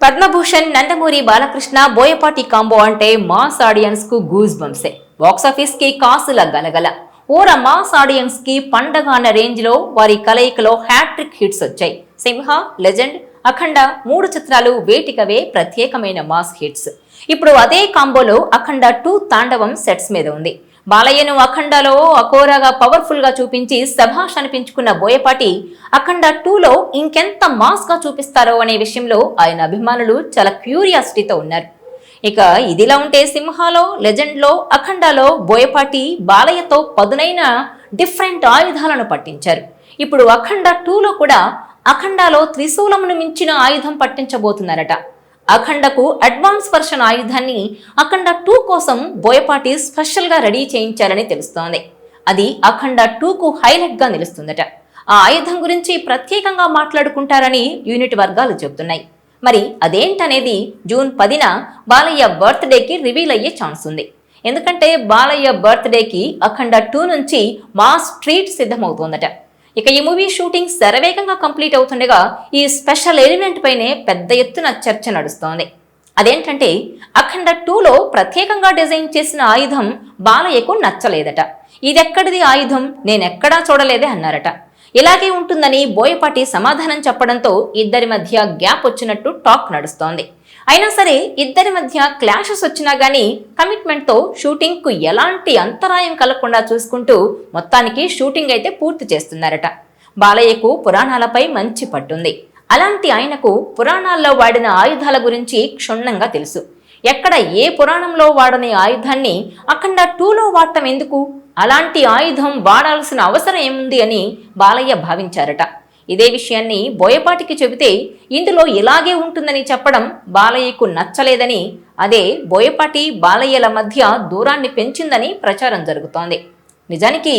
Padma Bhushan Nandamuri Balakrishna Boyapati combo అంటే mass audience కు goose బంప్సే. Box office కి కాసుల గలగల. ఊర మాస్ ఆడియన్స్ కి పండగ అన్న రేంజ్ లో వారి కలయికలో హ్యాట్రిక్ హిట్స్ వచ్చాయి. సింహ, లెజెండ్, అఖండ 3 చిత్రాలు వేటికవే ప్రత్యేకమైన మాస్ హిట్స్. ఇప్పుడు అదే కాంబోలో అఖండ 2 తాండవం సెట్స్ మీద ఉంది. బాలయ్యను అఖండలో అకోరాగా పవర్ఫుల్ గా చూపించి శభాష్ అనిపించుకున్న బోయపాటి అఖండ 2లో ఇంకెంత మాస్ గా చూపిస్తారో అనే విషయంలో ఆయన అభిమానులు చాలా క్యూరియాసిటీతో ఉన్నారు. ఇక ఇదిలా ఉంటే సింహాలో, లెజెండ్లో, అఖండలో బోయపాటి బాలయ్యతో పదునైన డిఫరెంట్ ఆయుధాలను పట్టించారు. ఇప్పుడు అఖండ 2లో కూడా అఖండలో త్రిశూలమును మించిన ఆయుధం పట్టించబోతున్నారట. అఖండకు అడ్వాన్స్ వర్షన్ ఆయుధాన్ని అఖండ 2 కోసం బోయపాటి స్పెషల్ గా రెడీ చేయించారని తెలుస్తోంది. అది అఖండ 2కు హైలైట్ గా నిలుస్తుందట. ఆ ఆయుధం గురించి ప్రత్యేకంగా మాట్లాడుకుంటారని యూనిట్ వర్గాలు చెబుతున్నాయి. మరి అదేంటనేది జూన్ 10న బాలయ్య బర్త్డేకి రివీల్ అయ్యే ఛాన్స్ ఉంది. ఎందుకంటే బాలయ్య బర్త్డేకి అఖండ 2 నుంచి మాస్ ట్రీట్ సిద్ధమవుతోందట. ఇక ఈ మూవీ షూటింగ్ శరవేగంగా కంప్లీట్ అవుతుండగా ఈ స్పెషల్ ఎలిమెంట్ పైనే పెద్ద ఎత్తున చర్చ నడుస్తోంది. అదేంటంటే అఖండ 2లో ప్రత్యేకంగా డిజైన్ చేసిన ఆయుధం బాలయ్యకు నచ్చలేదట. ఇదెక్కడిది ఆయుధం, నేనెక్కడా చూడలేదే అన్నారట. ఇలాగే ఉంటుందని బోయపాటి సమాధానం చెప్పడంతో ఇద్దరి మధ్య గ్యాప్ వచ్చినట్టు టాక్ నడుస్తోంది. అయినా సరే ఇద్దరి మధ్య క్లాషెస్ వచ్చినా గానీ కమిట్మెంట్తో షూటింగ్ కు ఎలాంటి అంతరాయం కలగకుండా చూసుకుంటూ మొత్తానికి షూటింగ్ అయితే పూర్తి చేస్తున్నారట. బాలయ్యకు పురాణాలపై మంచి పట్టుంది. అలాంటి ఆయనకు పురాణాల్లో వాడిన ఆయుధాల గురించి క్షుణ్ణంగా తెలుసు. ఎక్కడ ఏ పురాణంలో వాడని ఆయుధాన్ని అఖండ 2లో వాడటం ఎందుకు, అలాంటి ఆయుధం వాడాల్సిన అవసరం ఏముంది అని బాలయ్య భావించారట. ఇదే విషయాన్ని బోయపాటికి చెబితే ఇందులో ఇలాగే ఉంటుందని చెప్పడం బాలయ్యకు నచ్చలేదని, అదే బోయపాటి బాలయ్యల మధ్య దూరాన్ని పెంచిందని ప్రచారం జరుగుతోంది. నిజానికి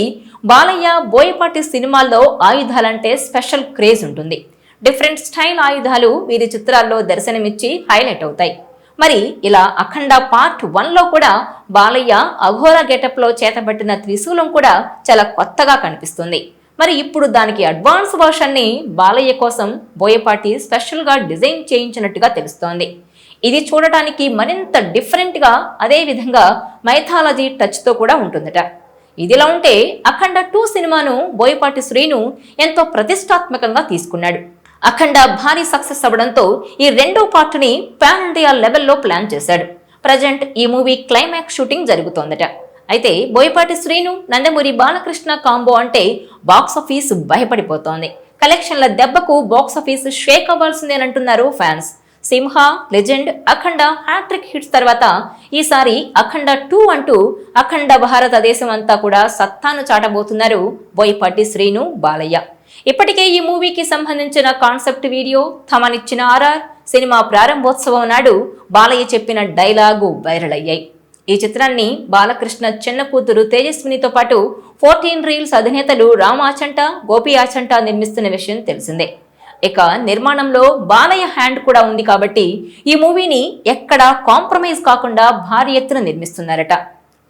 బాలయ్య బోయపాటి సినిమాల్లో ఆయుధాలంటే స్పెషల్ క్రేజ్ ఉంటుంది. డిఫరెంట్ స్టైల్ ఆయుధాలు వీరి చిత్రాల్లో దర్శనమిచ్చి హైలైట్ అవుతాయి. మరి ఇలా అఖండ పార్ట్ 1లో కూడా బాలయ్య అఘోరా గెటప్లో చేతబట్టిన త్రిశూలం కూడా చాలా కొత్తగా కనిపిస్తుంది. మరి ఇప్పుడు దానికి అడ్వాన్స్ వర్షన్ని బాలయ్య కోసం బోయపాటి స్పెషల్గా డిజైన్ చేయించినట్టుగా తెలుస్తోంది. ఇది చూడటానికి మరింత డిఫరెంట్గా, అదేవిధంగా మైథాలజీ టచ్తో కూడా ఉంటుందట. ఇదిలా ఉంటే అఖండ 2 సినిమాను బోయపాటి శ్రీను ఎంతో ప్రతిష్టాత్మకంగా తీసుకున్నాడు. అఖండ భారీ సక్సెస్ అవ్వడంతో ఈ 2వ పార్ట్ని పాన్ ఇండియా లెవెల్లో ప్లాన్ చేశాడు. ప్రజెంట్ ఈ మూవీ క్లైమాక్స్ షూటింగ్ జరుగుతోందట. అయితే బోయపాటి శ్రీను నందమూరి బాలకృష్ణ కాంబో అంటే బాక్సాఫీస్ భయపడిపోతోంది. కలెక్షన్ల దెబ్బకు బాక్సాఫీస్ షేక్ అవ్వాల్సిందేనంటున్నారు ఫ్యాన్స్. సింహ, లెజెండ్, అఖండ హ్యాట్రిక్ హిట్స్ తర్వాత ఈసారి అఖండ 2 అంటూ అఖండ భారతదేశం అంతా కూడా సత్తాను చాటబోతున్నారు బోయపాటి శ్రీను, బాలయ్య. ఇప్పటికే ఈ మూవీకి సంబంధించిన కాన్సెప్ట్ వీడియో, తమనిచ్చిన ఆర్ఆర్, సినిమా ప్రారంభోత్సవం నాడు బాలయ్య చెప్పిన డైలాగు వైరల్ అయ్యాయి. ఈ చిత్రాన్ని బాలకృష్ణ చిన్న కూతురు తేజస్వినితో పాటు 14 రీల్స్ అధినేతలు రామ్ ఆచంట, గోపి ఆచంట నిర్మిస్తున్న విషయం తెలిసిందే. ఇక నిర్మాణంలో బాలయ్య హ్యాండ్ కూడా ఉంది కాబట్టి ఈ మూవీని ఎక్కడా కాంప్రమైజ్ కాకుండా భారీ ఎత్తున నిర్మిస్తున్నారట.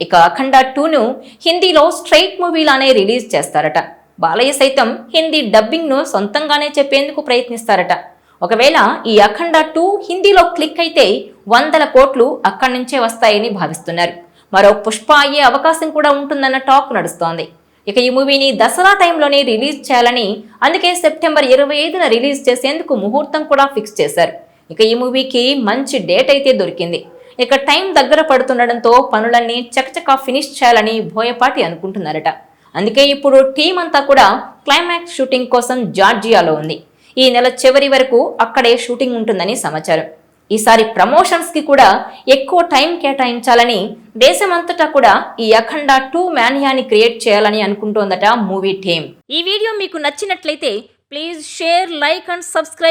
ఇక అఖండ 2ను హిందీలో స్ట్రైట్ మూవీలానే రిలీజ్ చేస్తారట. బాలయ్య సైతం హిందీ డబ్బింగ్ను సొంతంగానే చెప్పేందుకు ప్రయత్నిస్తారట. ఒకవేళ ఈ అఖండ 2 హిందీలో క్లిక్ అయితే 100 కోట్లు అక్కడి నుంచే వస్తాయని భావిస్తున్నారు. మరో పుష్ప అయ్యే అవకాశం కూడా ఉంటుందన్న టాక్ నడుస్తోంది. ఇక ఈ మూవీని దసరా టైంలోనే రిలీజ్ చేయాలని, అందుకే సెప్టెంబర్ 25న రిలీజ్ చేసేందుకు ముహూర్తం కూడా ఫిక్స్ చేశారు. ఇక ఈ మూవీకి మంచి డేట్ అయితే దొరికింది. ఇక టైం దగ్గర పడుతుండడంతో పనులన్నీ చకచకా ఫినిష్ చేయాలని బోయపాటి అనుకుంటున్నారట. అందుకే ఇప్పుడు టీం అంతా కూడా క్లైమాక్స్ షూటింగ్ కోసం జార్జియాలో ఉంది. ఈ నెల చివరి వరకు అక్కడే షూటింగ్ ఉంటుందని సమాచారం. ఈసారి ప్రమోషన్స్ కి కూడా ఎక్కువ టైం కేటాయించాలని, దేశమంతటా కూడా ఈ అఖండ 2 మానియాని క్రియేట్ చేయాలని అనుకుంటోందట మూవీ టీం. ఈ వీడియో మీకు నచ్చినట్లయితే please share, like and subscribe.